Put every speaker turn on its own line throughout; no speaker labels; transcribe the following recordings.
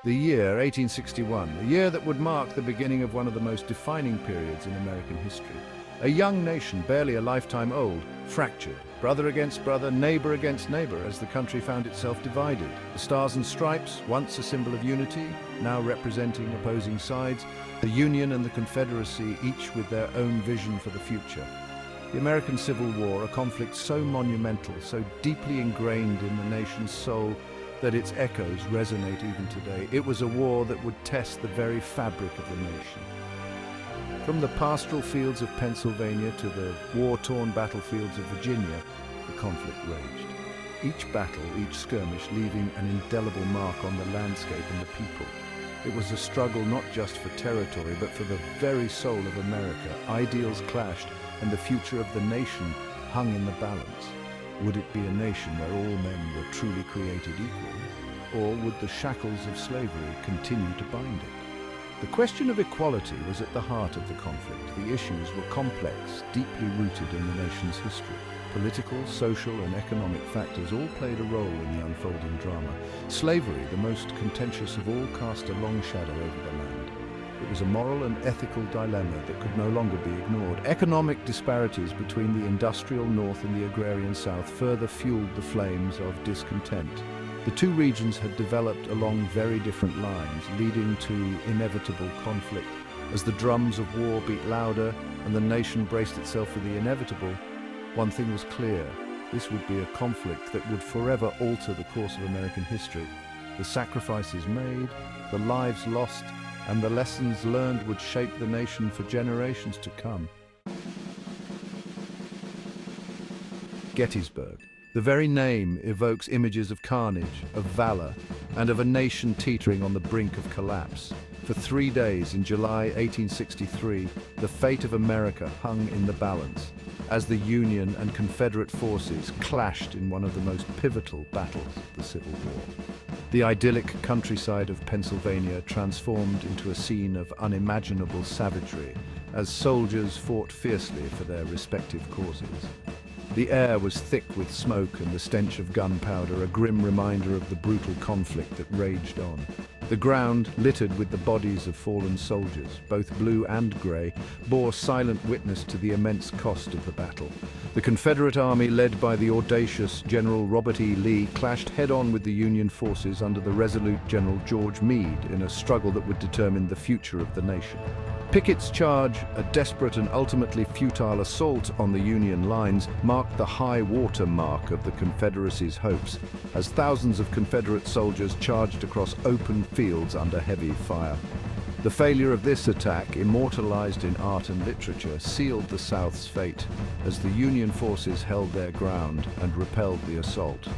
The year 1861, a year that would mark the beginning of one of the most defining periods in American history. A young nation, barely a lifetime old, fractured, brother against brother, neighbor against neighbor, as the country found itself divided. The Stars and Stripes, once a symbol of unity, now representing opposing sides, the Union and the Confederacy, each with their own vision for the future. The American Civil War, a conflict so monumental, so deeply ingrained in the nation's soul, that its echoes resonate even today. It was a war that would test the very fabric of the nation. From the pastoral fields of Pennsylvania to the war-torn battlefields of Virginia, the conflict raged. Each battle, each skirmish, leaving an indelible mark on the landscape and the people. It was a struggle not just for territory, but for the very soul of America. Ideals clashed, and the future of the nation hung in the balance. Would it be a nation where all men were truly created equal, or would the shackles of slavery continue to bind it? The question of equality was at the heart of the conflict. The issues were complex, deeply rooted in the nation's history. Political, social, and economic factors all played a role in the unfolding drama. Slavery, the most contentious of all, cast a long shadow over the land. It was a moral and ethical dilemma that could no longer be ignored. Economic disparities between the industrial North and the agrarian South further fueled the flames of discontent. The two regions had developed along very different lines, leading to inevitable conflict. As the drums of war beat louder and the nation braced itself for the inevitable, one thing was clear: this would be a conflict that would forever alter the course of American history. The sacrifices made, the lives lost, and the lessons learned would shape the nation for generations to come. Gettysburg. The very name evokes images of carnage, of valor, and of a nation teetering on the brink of collapse. For 3 days in July 1863, the fate of America hung in the balance as the Union and Confederate forces clashed in one of the most pivotal battles of the Civil War. The idyllic countryside of Pennsylvania transformed into a scene of unimaginable savagery as soldiers fought fiercely for their respective causes. The air was thick with smoke and the stench of gunpowder, a grim reminder of the brutal conflict that raged on. The ground, littered with the bodies of fallen soldiers, both blue and grey, bore silent witness to the immense cost of the battle. The Confederate Army, led by the audacious General Robert E. Lee, clashed head-on with the Union forces under the resolute General George Meade in a struggle that would determine the future of the nation. Pickett's charge, a desperate and ultimately futile assault on the Union lines, marked the high water mark of the Confederacy's hopes, as thousands of Confederate soldiers charged across open fields under heavy fire. The failure of this attack, immortalized in art and literature, sealed the South's fate, as the Union forces held their ground and repelled the assault.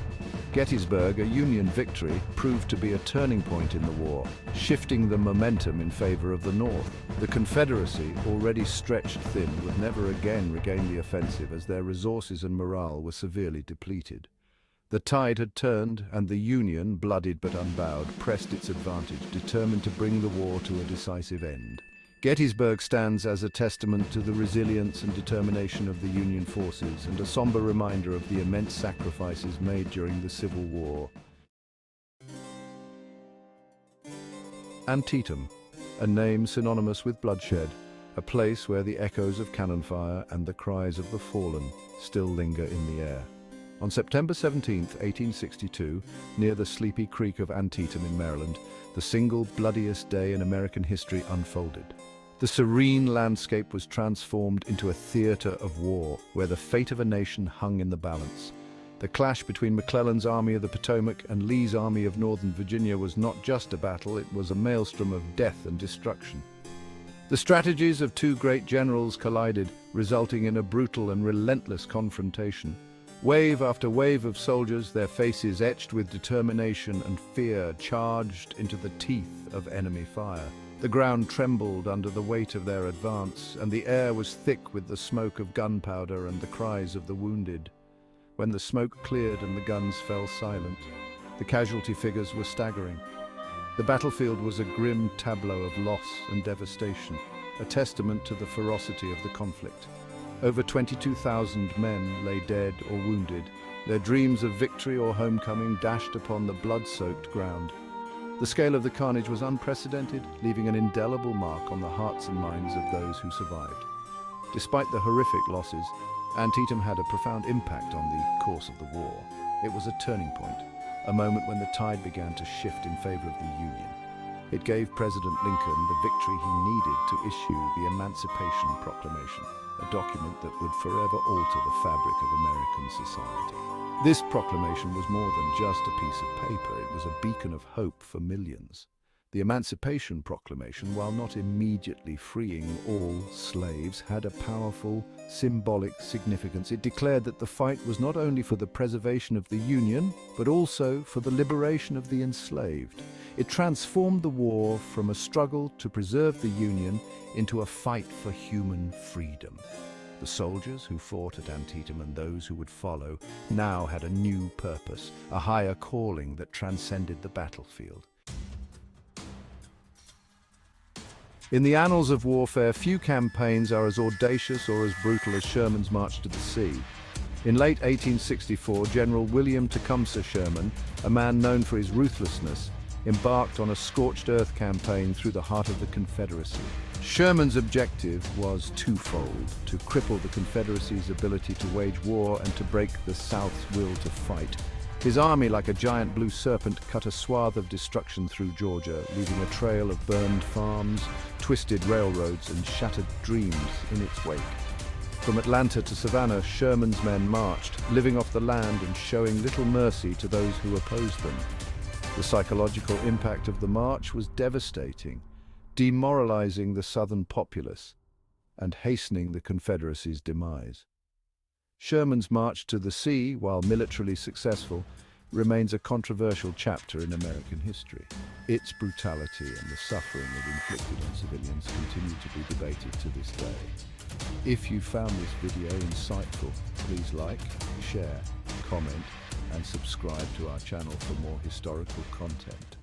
Gettysburg, a Union victory, proved to be a turning point in the war, shifting the momentum in favor of the North. The Confederacy, already stretched thin, would never again regain the offensive as their resources and morale were severely depleted. The tide had turned, and the Union, bloodied but unbowed, pressed its advantage, determined to bring the war to a decisive end. Gettysburg stands as a testament to the resilience and determination of the Union forces and a somber reminder of the immense sacrifices made during the Civil War. Antietam, a name synonymous with bloodshed, a place where the echoes of cannon fire and the cries of the fallen still linger in the air. On September 17, 1862, near the sleepy creek of Antietam in Maryland, the single bloodiest day in American history unfolded. The serene landscape was transformed into a theater of war, where the fate of a nation hung in the balance. The clash between McClellan's Army of the Potomac and Lee's Army of Northern Virginia was not just a battle, it was a maelstrom of death and destruction. The strategies of two great generals collided, resulting in a brutal and relentless confrontation. Wave after wave of soldiers, their faces etched with determination and fear, charged into the teeth of enemy fire. The ground trembled under the weight of their advance, and the air was thick with the smoke of gunpowder and the cries of the wounded. When the smoke cleared and the guns fell silent, the casualty figures were staggering. The battlefield was a grim tableau of loss and devastation, a testament to the ferocity of the conflict. Over 22,000 men lay dead or wounded, their dreams of victory or homecoming dashed upon the blood-soaked ground. The scale of the carnage was unprecedented, leaving an indelible mark on the hearts and minds of those who survived. Despite the horrific losses, Antietam had a profound impact on the course of the war. It was a turning point, a moment when the tide began to shift in favor of the Union. It gave President Lincoln the victory he needed to issue the Emancipation Proclamation, a document that would forever alter the fabric of American society. This proclamation was more than just a piece of paper, it was a beacon of hope for millions. The Emancipation Proclamation, while not immediately freeing all slaves, had a powerful symbolic significance. It declared that the fight was not only for the preservation of the Union, but also for the liberation of the enslaved. It transformed the war from a struggle to preserve the Union into a fight for human freedom. The soldiers who fought at Antietam and those who would follow now had a new purpose, a higher calling that transcended the battlefield. In the annals of warfare, few campaigns are as audacious or as brutal as Sherman's March to the Sea. In late 1864, General William Tecumseh Sherman, a man known for his ruthlessness, embarked on a scorched earth campaign through the heart of the Confederacy. Sherman's objective was twofold: to cripple the Confederacy's ability to wage war and to break the South's will to fight. His army, like a giant blue serpent, cut a swath of destruction through Georgia, leaving a trail of burned farms, twisted railroads, and shattered dreams in its wake. From Atlanta to Savannah, Sherman's men marched, living off the land and showing little mercy to those who opposed them. The psychological impact of the march was devastating, demoralizing the Southern populace and hastening the Confederacy's demise. Sherman's March to the Sea, while militarily successful, remains a controversial chapter in American history. Its brutality and the suffering it inflicted on civilians continue to be debated to this day. If you found this video insightful, please like, share, comment, and subscribe to our channel for more historical content.